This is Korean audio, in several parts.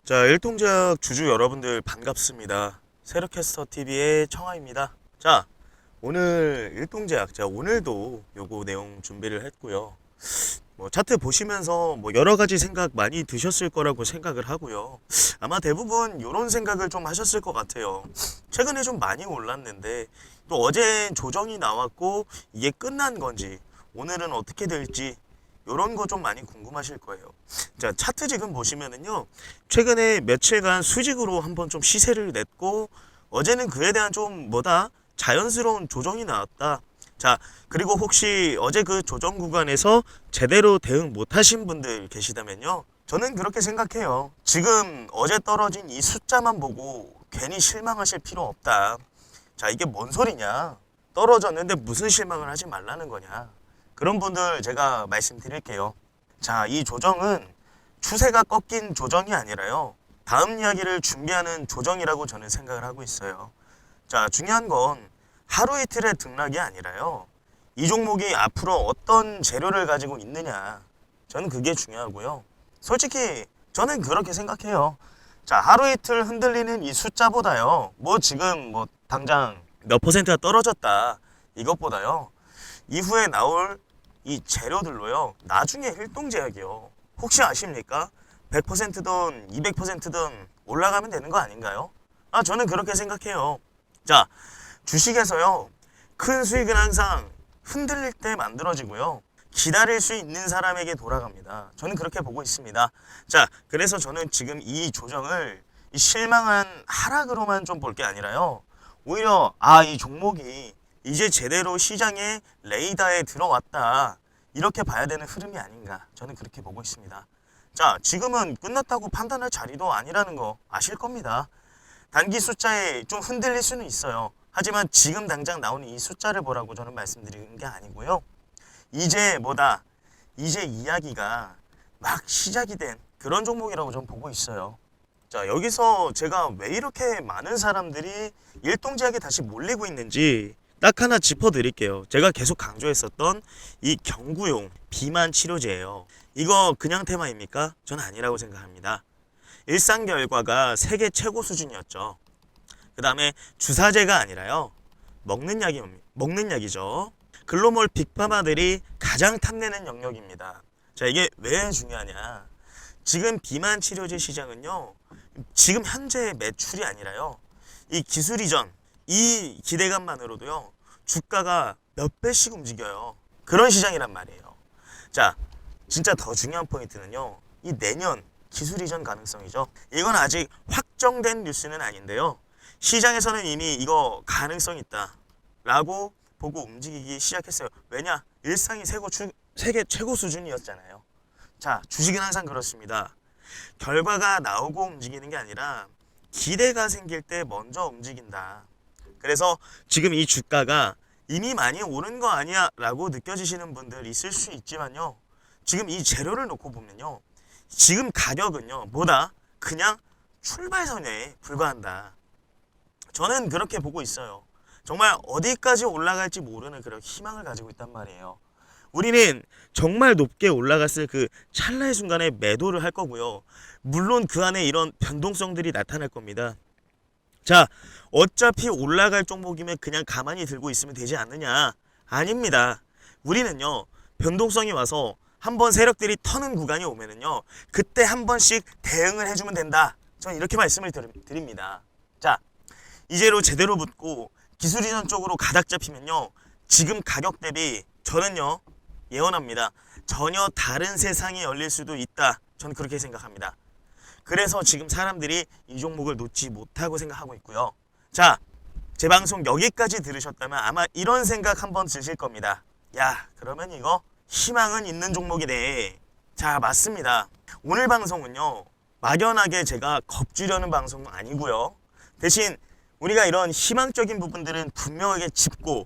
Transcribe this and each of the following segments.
자, 일동작 주주 여러분들 반갑습니다. 세력캐스터 TV의 청아입니다. 자, 오늘 일동작, 자, 오늘도 요거 내용 준비를 했고요. 차트 보시면서 여러 가지 생각 많이 드셨을 거라고 생각을 하고요. 아마 대부분 요런 생각을 좀 하셨을 것 같아요. 최근에 좀 많이 올랐는데 또 어제 조정이 나왔고 이게 끝난 건지 오늘은 어떻게 될지 요런 거 좀 많이 궁금하실 거예요. 자, 차트 지금 보시면은요, 최근에 며칠간 수직으로 한번 좀 시세를 냈고 어제는 그에 대한 좀 자연스러운 조정이 나왔다. 자, 그리고 혹시 어제 그 조정 구간에서 제대로 대응 못 하신 분들 계시다면요, 저는 그렇게 생각해요. 지금 어제 떨어진 이 숫자만 보고 괜히 실망하실 필요 없다. 자, 이게 뭔 소리냐? 떨어졌는데 무슨 실망을 하지 말라는 거냐? 그런 분들 제가 말씀드릴게요. 자, 이 조정은 추세가 꺾인 조정이 아니라요, 다음 이야기를 준비하는 조정이라고 저는 생각을 하고 있어요. 자, 중요한 건 하루 이틀의 등락이 아니라요, 이 종목이 앞으로 어떤 재료를 가지고 있느냐, 저는 그게 중요하고요. 솔직히 저는 그렇게 생각해요. 자, 하루 이틀 흔들리는 이 숫자보다요, 지금 당장 몇 퍼센트가 떨어졌다, 이것보다요, 이후에 나올 이 재료들로요, 나중에 일동제약이요, 혹시 아십니까? 100%든 200%든 올라가면 되는 거 아닌가요? 저는 그렇게 생각해요. 자, 주식에서요, 큰 수익은 항상 흔들릴 때 만들어지고요, 기다릴 수 있는 사람에게 돌아갑니다. 저는 그렇게 보고 있습니다. 자, 그래서 저는 지금 이 조정을 이 실망한 하락으로만 좀 볼 게 아니라요, 오히려 이 종목이 이제 제대로 시장의 레이더에 들어왔다, 이렇게 봐야 되는 흐름이 아닌가, 저는 그렇게 보고 있습니다. 자, 지금은 끝났다고 판단할 자리도 아니라는 거 아실 겁니다. 단기 숫자에 좀 흔들릴 수는 있어요. 하지만 지금 당장 나오는 이 숫자를 보라고 저는 말씀드리는 게 아니고요, 이제 이제 이야기가 막 시작이 된 그런 종목이라고 저는 보고 있어요. 자, 여기서 제가 왜 이렇게 많은 사람들이 일동제약에 다시 몰리고 있는지 딱 하나 짚어드릴게요. 제가 계속 강조했었던 이 경구용 비만 치료제예요. 이거 그냥 테마입니까? 저는 아니라고 생각합니다. 일상 결과가 세계 최고 수준이었죠. 그 다음에 주사제가 아니라요, 먹는 약이죠. 글로벌 빅파마들이 가장 탐내는 영역입니다. 자, 이게 왜 중요하냐? 지금 비만 치료제 시장은요, 지금 현재의 매출이 아니라요, 이 기술 이전, 이 기대감만으로도요, 주가가 몇 배씩 움직여요. 그런 시장이란 말이에요. 자, 진짜 더 중요한 포인트는요, 이 내년 기술 이전 가능성이죠. 이건 아직 확정된 뉴스는 아닌데요, 시장에서는 이미 이거 가능성 있다 라고 보고 움직이기 시작했어요. 왜냐? 일상이 세계 최고 수준이었잖아요. 자, 주식은 항상 그렇습니다. 결과가 나오고 움직이는 게 아니라 기대가 생길 때 먼저 움직인다. 그래서 지금 이 주가가 이미 많이 오른 거 아니야 라고 느껴지시는 분들 있을 수 있지만요, 지금 이 재료를 놓고 보면요, 지금 가격은요, 그냥 출발선에 불과한다. 저는 그렇게 보고 있어요. 정말 어디까지 올라갈지 모르는 그런 희망을 가지고 있단 말이에요. 우리는 정말 높게 올라갔을 그 찰나의 순간에 매도를 할 거고요, 물론 그 안에 이런 변동성들이 나타날 겁니다. 자, 어차피 올라갈 종목이면 그냥 가만히 들고 있으면 되지 않느냐? 아닙니다. 우리는요, 변동성이 와서 한번 세력들이 터는 구간이 오면은요, 그때 한 번씩 대응을 해주면 된다. 저는 이렇게 말씀을 드립니다. 자, 이제로 제대로 붙고 기술 이전 쪽으로 가닥 잡히면요, 지금 가격 대비 저는요, 예언합니다, 전혀 다른 세상이 열릴 수도 있다. 저는 그렇게 생각합니다. 그래서 지금 사람들이 이 종목을 놓지 못하고 생각하고 있고요. 자, 제 방송 여기까지 들으셨다면 아마 이런 생각 한번 드실 겁니다. 야, 그러면 이거 희망은 있는 종목이네. 자, 맞습니다. 오늘 방송은요, 막연하게 제가 겁주려는 방송은 아니고요, 대신 우리가 이런 희망적인 부분들은 분명하게 짚고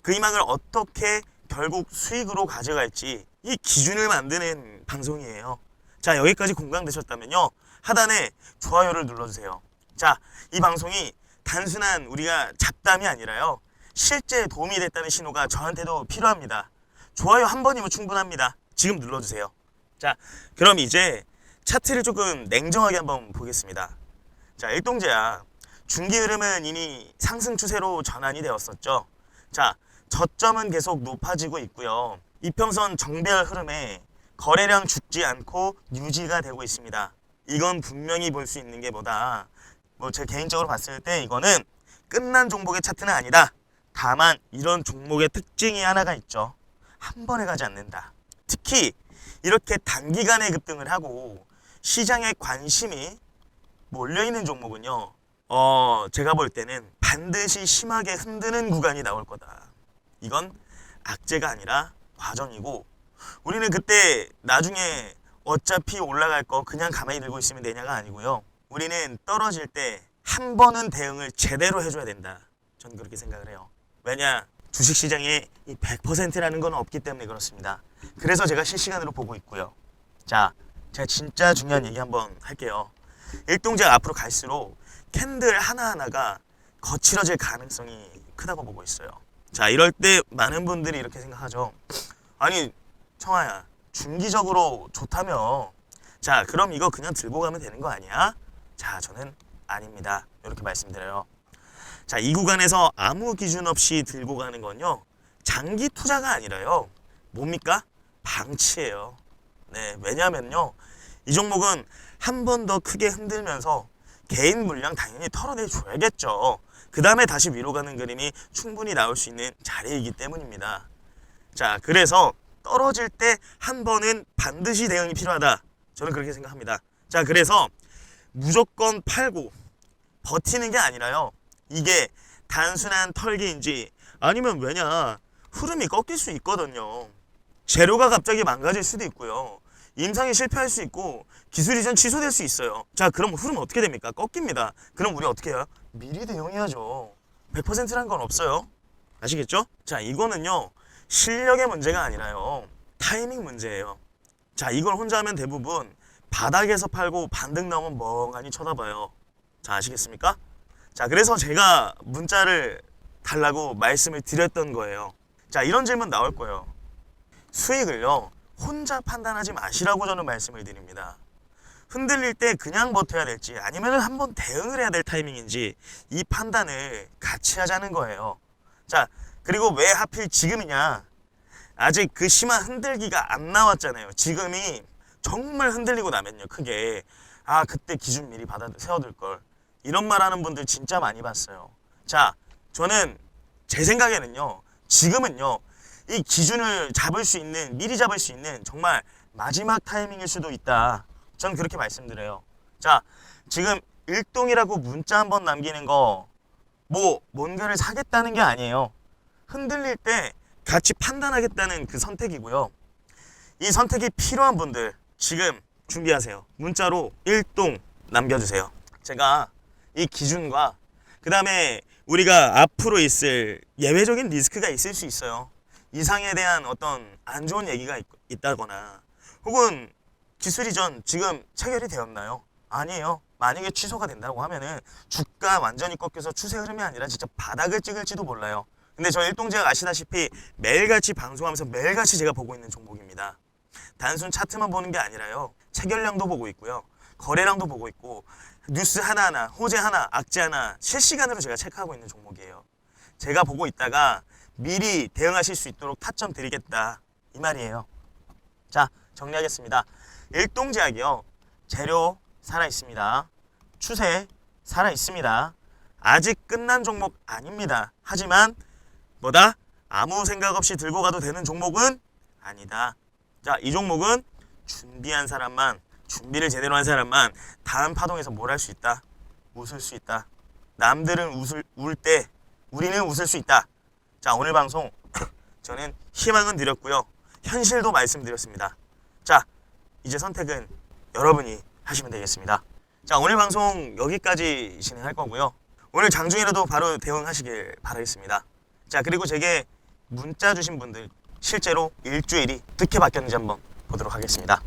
그 희망을 어떻게 결국 수익으로 가져갈지 이 기준을 만드는 방송이에요. 자, 여기까지 공감되셨다면요, 하단에 좋아요를 눌러주세요. 자, 이 방송이 단순한 우리가 잡담이 아니라요, 실제 도움이 됐다는 신호가 저한테도 필요합니다. 좋아요 한 번이면 충분합니다. 지금 눌러주세요. 자, 그럼 이제 차트를 조금 냉정하게 한번 보겠습니다. 자, 일동제약 중기 흐름은 이미 상승 추세로 전환이 되었었죠. 자, 저점은 계속 높아지고 있고요. 이평선 정배열 흐름에 거래량 죽지 않고 유지가 되고 있습니다. 이건 분명히 볼 수 있는 게 뭐다. 뭐 제 개인적으로 봤을 때 이거는 끝난 종목의 차트는 아니다. 다만 이런 종목의 특징이 하나가 있죠. 한 번에 가지 않는다. 특히 이렇게 단기간에 급등을 하고 시장에 관심이 몰려있는 종목은요. 제가 볼 때는 반드시 심하게 흔드는 구간이 나올 거다. 이건 악재가 아니라 과정이고 우리는 그때 나중에 어차피 올라갈 거 그냥 가만히 들고 있으면 되냐가 아니고요. 우리는 떨어질 때 한 번은 대응을 제대로 해줘야 된다. 저는 그렇게 생각을 해요. 왜냐? 주식시장에 이 100%라는 건 없기 때문에 그렇습니다. 그래서 제가 실시간으로 보고 있고요. 자, 제가 진짜 중요한 얘기 한번 할게요. 일동제가 앞으로 갈수록 캔들 하나하나가 거칠어질 가능성이 크다고 보고 있어요. 자, 이럴 때 많은 분들이 이렇게 생각하죠. 아니, 청아야, 중기적으로 좋다며. 자, 그럼 이거 그냥 들고 가면 되는 거 아니야? 자, 저는 아닙니다. 이렇게 말씀드려요. 자, 이 구간에서 아무 기준 없이 들고 가는 건요. 장기 투자가 아니라요. 뭡니까? 방치예요. 네, 왜냐면요. 이 종목은 한 번 더 크게 흔들면서 개인 물량 당연히 털어내줘야겠죠. 그 다음에 다시 위로 가는 그림이 충분히 나올 수 있는 자리이기 때문입니다. 자, 그래서 떨어질 때 한 번은 반드시 대응이 필요하다. 저는 그렇게 생각합니다. 자, 그래서 무조건 팔고 버티는 게 아니라요. 이게 단순한 털기인지 아니면 왜냐 흐름이 꺾일 수 있거든요. 재료가 갑자기 망가질 수도 있고요. 임상이 실패할 수 있고 기술 이전 취소될 수 있어요. 자, 그럼 흐름 어떻게 됩니까? 꺾입니다. 그럼 우리 어떻게 해요? 미리 대응해야죠. 100%란 건 없어요. 아시겠죠? 자, 이거는요. 실력의 문제가 아니라요. 타이밍 문제예요. 자, 이걸 혼자 하면 대부분 바닥에서 팔고 반등 나오면 멍하니 쳐다봐요. 자, 아시겠습니까? 자, 그래서 제가 문자를 달라고 말씀을 드렸던 거예요. 자, 이런 질문 나올 거예요. 수익을요, 혼자 판단하지 마시라고 저는 말씀을 드립니다. 흔들릴 때 그냥 버텨야 될지 아니면 한번 대응을 해야 될 타이밍인지 이 판단을 같이 하자는 거예요. 자, 그리고 왜 하필 지금이냐? 아직 그 심한 흔들기가 안 나왔잖아요. 지금이 정말 흔들리고 나면요, 크게 아, 그때 기준 미리 받아 세워둘 걸. 이런 말 하는 분들 진짜 많이 봤어요. 자, 저는 제 생각에는요, 지금은요, 이 기준을 잡을 수 있는, 미리 잡을 수 있는 정말 마지막 타이밍일 수도 있다. 저는 그렇게 말씀드려요. 자, 지금 일동이라고 문자 한번 남기는 거, 뭔가를 사겠다는 게 아니에요. 흔들릴 때 같이 판단하겠다는 그 선택이고요. 이 선택이 필요한 분들, 지금 준비하세요. 문자로 일동 남겨주세요. 제가 이 기준과 그 다음에 우리가 앞으로 있을 예외적인 리스크가 있을 수 있어요. 이상에 대한 어떤 안 좋은 얘기가 있다거나 혹은 기술 이전 지금 체결이 되었나요? 아니에요. 만약에 취소가 된다고 하면은 주가 완전히 꺾여서 추세 흐름이 아니라 진짜 바닥을 찍을지도 몰라요. 근데 저 일동제가 아시다시피 매일같이 방송하면서 매일같이 제가 보고 있는 종목입니다. 단순 차트만 보는 게 아니라요. 체결량도 보고 있고요. 거래량도 보고 있고 뉴스 하나하나, 호재 하나, 악재 하나 실시간으로 제가 체크하고 있는 종목이에요. 제가 보고 있다가 미리 대응하실 수 있도록 타점 드리겠다. 이 말이에요. 자, 정리하겠습니다. 일동제약이요. 재료 살아있습니다. 추세 살아있습니다. 아직 끝난 종목 아닙니다. 하지만 뭐다? 아무 생각 없이 들고 가도 되는 종목은 아니다. 자, 이 종목은 준비한 사람만, 준비를 제대로 한 사람만 다음 파동에서 뭘 할 수 있다? 웃을 수 있다. 남들은 울 때 우리는 웃을 수 있다. 자, 오늘 방송 저는 희망은 드렸고요. 현실도 말씀드렸습니다. 자, 이제 선택은 여러분이 하시면 되겠습니다. 자, 오늘 방송 여기까지 진행할 거고요. 오늘 장중이라도 바로 대응하시길 바라겠습니다. 자, 그리고 제게 문자 주신 분들 실제로 일주일이 어떻게 바뀌었는지 한번 보도록 하겠습니다.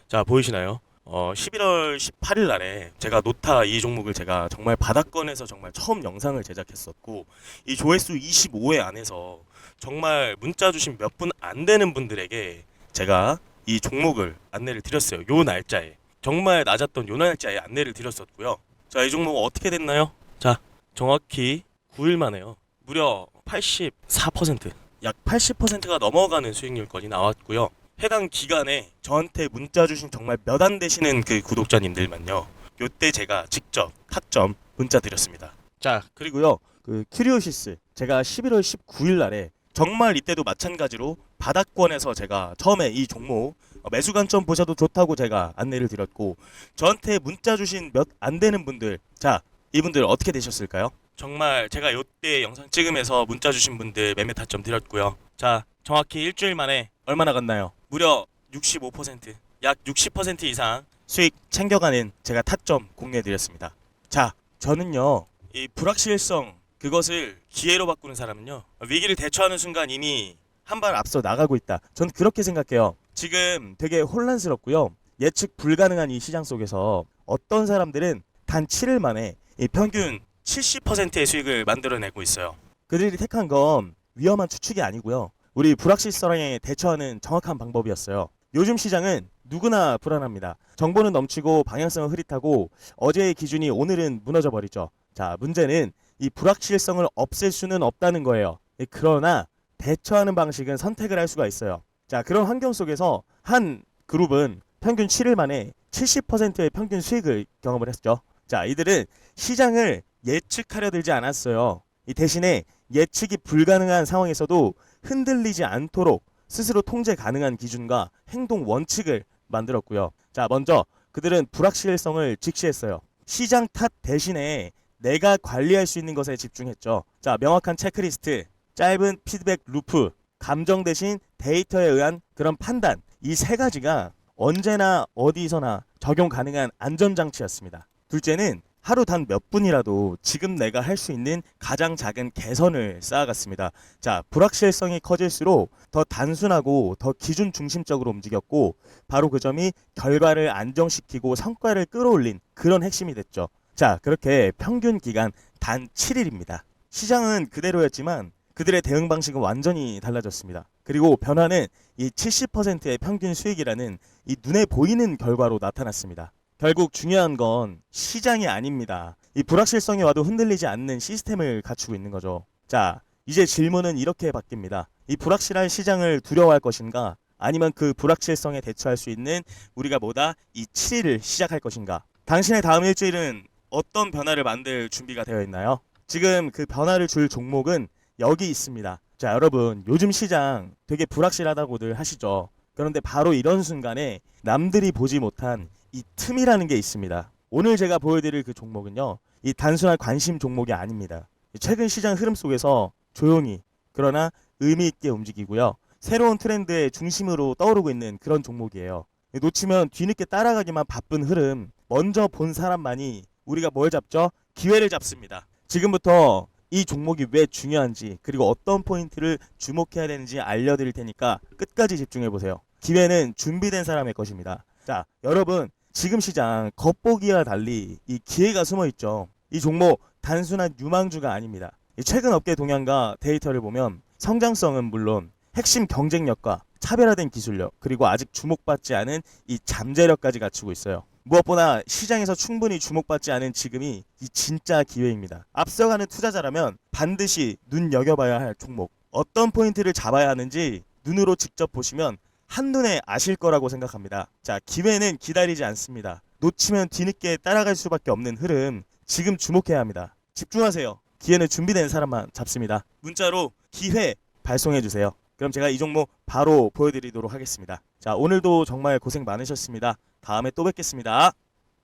자, 보이시나요? 11월 18일 날에 제가 노타 이 종목을 제가 정말 바닥권에서 정말 처음 영상을 제작했었고, 이 조회수 25회 안에서 정말 문자 주신 몇 분 안 되는 분들에게 제가 이 종목을 안내를 드렸어요. 요 날짜에. 정말 낮았던 요 날짜에 안내를 드렸었고요. 자, 이 종목 어떻게 됐나요? 자, 정확히 9일 만에요. 무려 84%, 약 80%가 넘어가는 수익률권이 나왔고요. 해당 기간에 저한테 문자 주신 정말 몇 안 되시는 그 구독자님들만요. 요때 제가 직접 타점 문자 드렸습니다. 자, 그리고요. 그 큐리오시스 제가 11월 19일 날에 정말 이때도 마찬가지로 바닥권에서 제가 처음에 이 종목 매수 관점 보셔도 좋다고 제가 안내를 드렸고, 저한테 문자 주신 몇 안 되는 분들, 자, 이분들 어떻게 되셨을까요? 정말 제가 요때 영상 찍으면서 문자 주신 분들 매매 타점 드렸고요. 자, 정확히 일주일 만에 얼마 나갔나요? 무려 65%, 약 60% 이상 수익 챙겨가는 제가 타점 공유해 드렸습니다. 자, 저는요, 이 불확실성 그것을 기회로 바꾸는 사람은요, 위기를 대처하는 순간 이미 한 발 앞서 나가고 있다. 전 그렇게 생각해요. 지금 되게 혼란스럽고요. 예측 불가능한 이 시장 속에서 어떤 사람들은 단 7일 만에 이 평균 70%의 수익을 만들어내고 있어요. 그들이 택한 건 위험한 추측이 아니고요. 우리 불확실성에 대처하는 정확한 방법이었어요. 요즘 시장은 누구나 불안합니다. 정보는 넘치고 방향성은 흐릿하고 어제의 기준이 오늘은 무너져 버리죠. 자, 문제는 이 불확실성을 없앨 수는 없다는 거예요. 그러나 대처하는 방식은 선택을 할 수가 있어요. 자, 그런 환경 속에서 한 그룹은 평균 7일 만에 70%의 평균 수익을 경험을 했죠. 자, 이들은 시장을 예측하려 들지 않았어요. 이 대신에 예측이 불가능한 상황에서도 흔들리지 않도록 스스로 통제 가능한 기준과 행동 원칙을 만들었고요. 자, 먼저 그들은 불확실성을 직시했어요. 시장 탓 대신에 내가 관리할 수 있는 것에 집중했죠. 자, 명확한 체크리스트, 짧은 피드백 루프, 감정 대신 데이터에 의한 그런 판단, 이 세 가지가 언제나 어디서나 적용 가능한 안전장치였습니다. 둘째는 하루 단 몇 분이라도 지금 내가 할 수 있는 가장 작은 개선을 쌓아갔습니다. 자, 불확실성이 커질수록 더 단순하고 더 기준 중심적으로 움직였고, 바로 그 점이 결과를 안정시키고 성과를 끌어올린 그런 핵심이 됐죠. 자, 그렇게 평균 기간 단 7일입니다. 시장은 그대로였지만 그들의 대응 방식은 완전히 달라졌습니다. 그리고 변화는 이 70%의 평균 수익이라는 이 눈에 보이는 결과로 나타났습니다. 결국 중요한 건 시장이 아닙니다. 이 불확실성이 와도 흔들리지 않는 시스템을 갖추고 있는 거죠. 자, 이제 질문은 이렇게 바뀝니다. 이 불확실한 시장을 두려워할 것인가? 아니면 그 불확실성에 대처할 수 있는 우리가 뭐다? 이 7일을 시작할 것인가? 당신의 다음 일주일은 어떤 변화를 만들 준비가 되어 있나요? 지금 그 변화를 줄 종목은 여기 있습니다. 자, 여러분, 요즘 시장 되게 불확실하다고들 하시죠. 그런데 바로 이런 순간에 남들이 보지 못한 이 틈이라는 게 있습니다. 오늘 제가 보여드릴 그 종목은요, 이 단순한 관심 종목이 아닙니다. 최근 시장 흐름 속에서 조용히 그러나 의미 있게 움직이고요. 새로운 트렌드의 중심으로 떠오르고 있는 그런 종목이에요. 놓치면 뒤늦게 따라가기만 바쁜 흐름, 먼저 본 사람만이 우리가 뭘 잡죠? 기회를 잡습니다. 지금부터 이 종목이 왜 중요한지, 그리고 어떤 포인트를 주목해야 되는지 알려드릴 테니까 끝까지 집중해보세요. 기회는 준비된 사람의 것입니다. 자, 여러분, 지금 시장 겉보기와 달리 이 기회가 숨어있죠. 이 종목 단순한 유망주가 아닙니다. 최근 업계 동향과 데이터를 보면 성장성은 물론 핵심 경쟁력과 차별화된 기술력, 그리고 아직 주목받지 않은 이 잠재력까지 갖추고 있어요. 무엇보다 시장에서 충분히 주목받지 않은 지금이 이 진짜 기회입니다. 앞서가는 투자자라면 반드시 눈여겨봐야 할 종목, 어떤 포인트를 잡아야 하는지 눈으로 직접 보시면 한눈에 아실 거라고 생각합니다. 자, 기회는 기다리지 않습니다. 놓치면 뒤늦게 따라갈 수밖에 없는 흐름, 지금 주목해야 합니다. 집중하세요. 기회는 준비된 사람만 잡습니다. 문자로 기회 발송해주세요. 그럼 제가 이 종목 바로 보여드리도록 하겠습니다. 자, 오늘도 정말 고생 많으셨습니다. 다음에 또 뵙겠습니다.